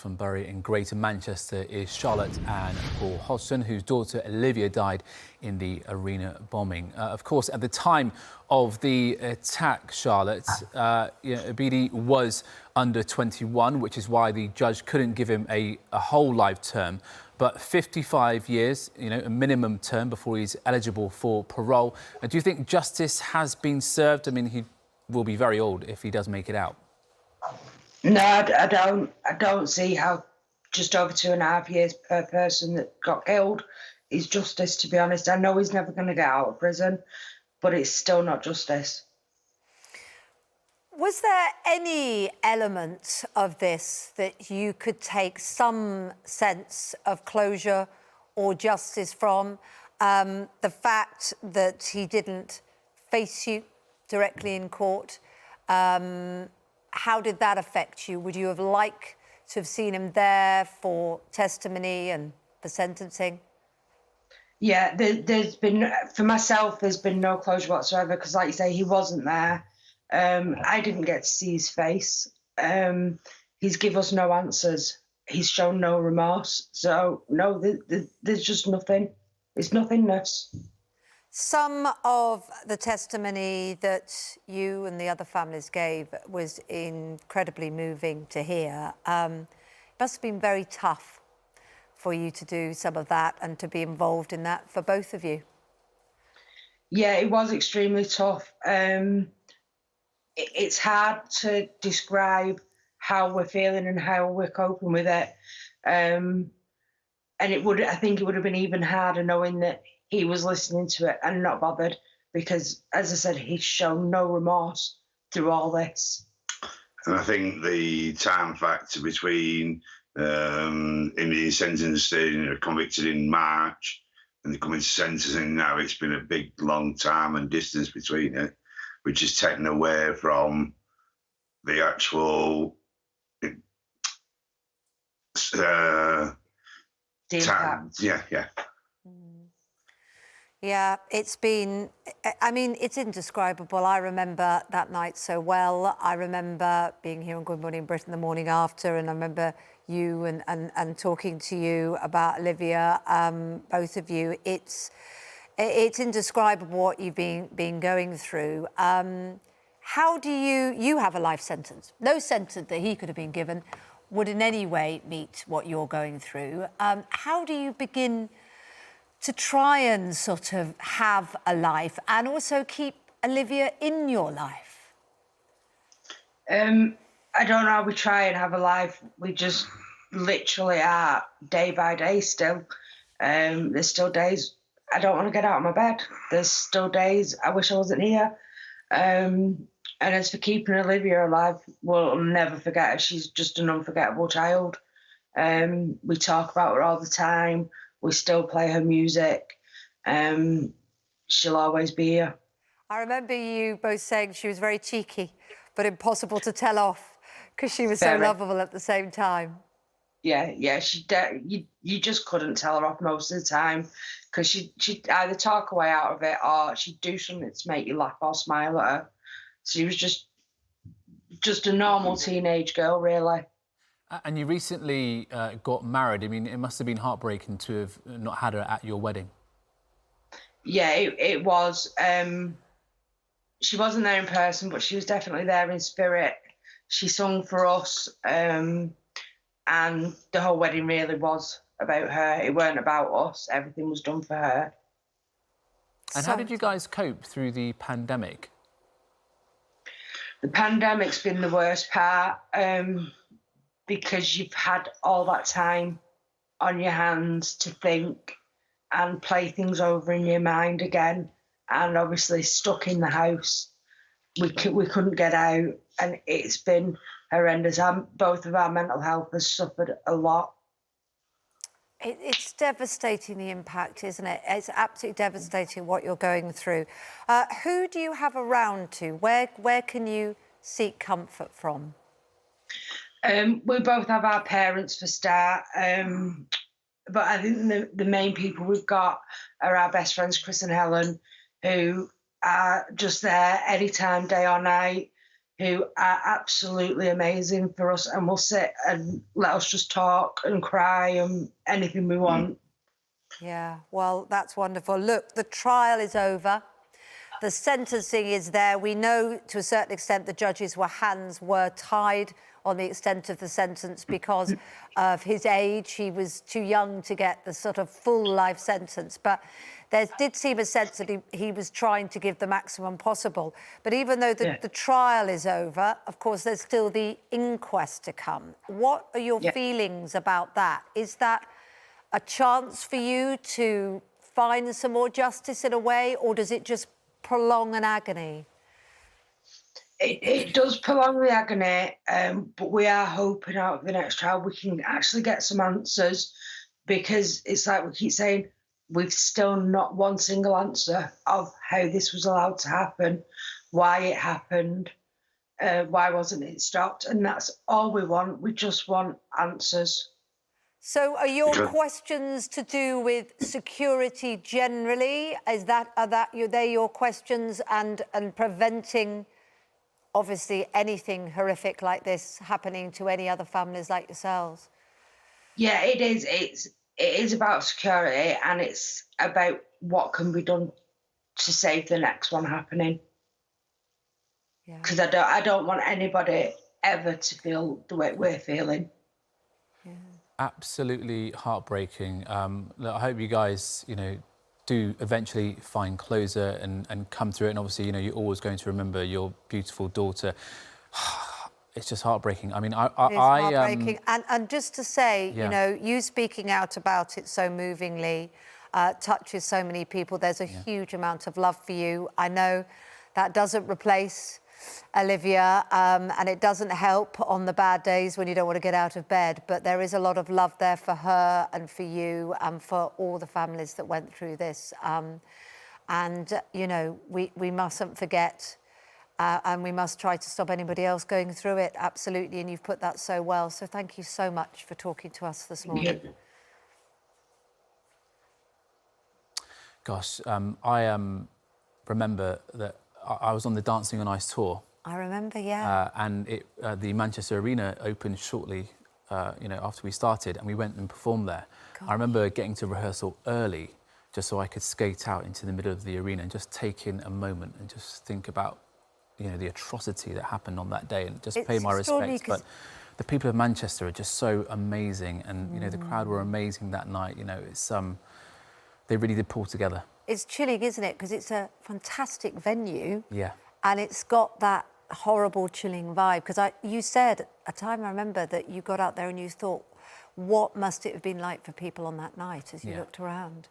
from Bury in Greater Manchester is Charlotte Ann Paul Hodgson, whose daughter Olivia died in the arena bombing. Of course, at the time of the attack, Charlotte, Abedi was under 21, which is why the judge couldn't give him a whole life term. But 55 years, a minimum term before he's eligible for parole. Do you think justice has been served? I mean, he will be very old if he does make it out. No, I don't see how just over 2.5 years per person that got killed is justice, to be honest. I know he's never going to get out of prison, but it's still not justice. Was there any element of this that you could take some sense of closure or justice from? The fact that he didn't face you directly in court, how did that affect you? Would you have liked to have seen him there for testimony and for sentencing? Yeah, there's been, for myself, there's been no closure whatsoever because, like you say, he wasn't there. I didn't get to see his face. He's given us no answers. He's shown no remorse. So, no, there's just nothing. It's nothingness. Some of the testimony that you and the other families gave was incredibly moving to hear. It must have been very tough for you to do some of that and to be involved in that for both of you. Yeah, it was extremely tough. It's hard to describe how we're feeling and how we're coping with it. And I think it would have been even harder knowing that he was listening to it and not bothered because, as I said, he's shown no remorse through all this. And I think the time factor between him being sentenced and convicted in March and they coming to sentencing now, it's been a big, long time and distance between it, which is taken away from the actual time. Yeah. Yeah, it's been, I mean, it's indescribable. I remember that night so well. I remember being here on Good Morning Britain the morning after, and I remember you and talking to you about Olivia, both of you. It's indescribable what you've been going through. How do you have a life sentence? No sentence that he could have been given would in any way meet what you're going through. How do you begin to try and sort of have a life and also keep Olivia in your life? I don't know how we try and have a life. We just literally are day by day still. There's still days I don't want to get out of my bed. There's still days I wish I wasn't here. And as for keeping Olivia alive, well, I'll never forget her. She's just an unforgettable child. We talk about her all the time. We still play her music. She'll always be here. I remember you both saying she was very cheeky, but impossible to tell off because she was so lovable at the same time. Yeah, you just couldn't tell her off most of the time because she'd either talk her way out of it or she'd do something to make you laugh or smile at her. She was just a normal teenage girl, really. And you recently got married. I mean, it must have been heartbreaking to have not had her at your wedding. Yeah, it was. She wasn't there in person, but she was definitely there in spirit. She sung for us, and the whole wedding really was about her. It weren't about us. Everything was done for her. And how did you guys cope through the pandemic? The pandemic's been the worst part. Because you've had all that time on your hands to think and play things over in your mind again, and obviously stuck in the house. We couldn't get out, and it's been horrendous. Both of our mental health has suffered a lot. It's devastating, the impact, isn't it? It's absolutely devastating what you're going through. Who do you have around to? Where can you seek comfort from? We both have our parents for start, but I think the main people we've got are our best friends, Chris and Helen, who are just there anytime, day or night. who are absolutely amazing for us, and will sit and let us just talk and cry and anything we want. Yeah, well, that's wonderful. Look, the trial is over. The sentencing is there. We know to a certain extent the judges' hands were tied on the extent of the sentence because of his age. He was too young to get the sort of full life sentence. But there did seem a sense that he was trying to give the maximum possible. But even though the trial is over, of course, there's still the inquest to come. What are your feelings about that? Is that a chance for you to find some more justice in a way, or does it just prolong an agony? It does prolong the agony, but we are hoping out of the next trial we can actually get some answers, because it's like we keep saying, we've still not one single answer of how this was allowed to happen, why it happened, why wasn't it stopped, and that's all we want. We just want answers. So are your questions to do with security generally? Are they your questions, and preventing, obviously, anything horrific like this happening to any other families like yourselves? Yeah, it is. It is about security, and it's about what can be done to save the next one happening. Because I don't want anybody ever to feel the way we're feeling. Absolutely heartbreaking. Look, I hope you guys, do eventually find closure and come through it. And obviously, you're always going to remember your beautiful daughter. It's just heartbreaking. I mean, It is heartbreaking. And just to say, you speaking out about it so movingly touches so many people. There's a huge amount of love for you. I know that doesn't replace Olivia, and it doesn't help on the bad days when you don't want to get out of bed, but there is a lot of love there for her and for you and for all the families that went through this. We mustn't forget, and we must try to stop anybody else going through it, absolutely, and you've put that so well. So thank you so much for talking to us this morning. Gosh, I remember that I was on the Dancing on Ice tour. I remember, yeah. And the Manchester Arena opened shortly, after we started, and we went and performed there. Gosh. I remember getting to rehearsal early, just so I could skate out into the middle of the arena and just take in a moment and just think about, the atrocity that happened on that day, and just pay my respects. But the people of Manchester are just so amazing, and the crowd were amazing that night. It's they really did pull together. It's chilling, isn't it? Because it's a fantastic venue. Yeah. And it's got that horrible, chilling vibe. Because you said at a time, I remember, that you got out there and you thought, what must it have been like for people on that night as you looked around?